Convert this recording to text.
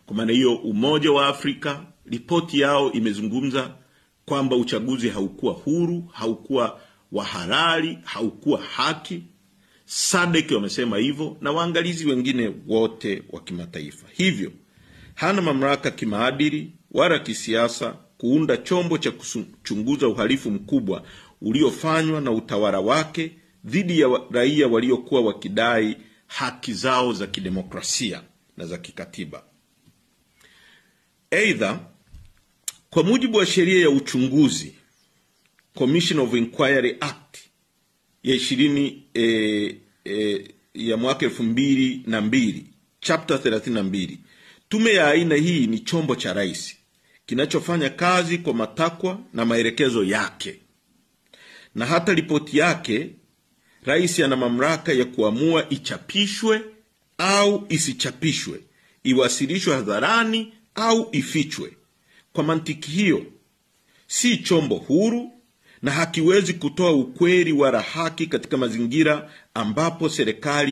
Kwa maana hiyo Umoja wa Afrika ripoti yao imezungumza kwamba uchaguzi haukuwa huru, haukuwa wa halali, haukuwa haki. SADC wamesema hivyo na waangalizi wengine wote wa kimataifa. Hivyo hana mamlaka kimaadili wala kisiasa kuunda chombo cha kuchunguza uhalifu mkubwa uliofanywa na utawala wake dhidi ya raia waliokuwa wakidai haki zao za kidemokrasia na za kikatiba. Aidha, kwa mujibu wa sheria ya uchunguzi Commission of Inquiry Act ya ya mwaka 2002 chapter 32, tume ya aina hii ni chombo cha rais kinachofanya kazi kwa matakwa na maelekezo yake, na hata ripoti yake rais ana mamlaka ya kuamua ichapishwe au isichapishwe, iwasilishwe hadharani au ifichwe. Kwa mantiki hiyo, si chombo huru na hakiwezi kutoa ukweli wala haki katika mazingira ambapo serikali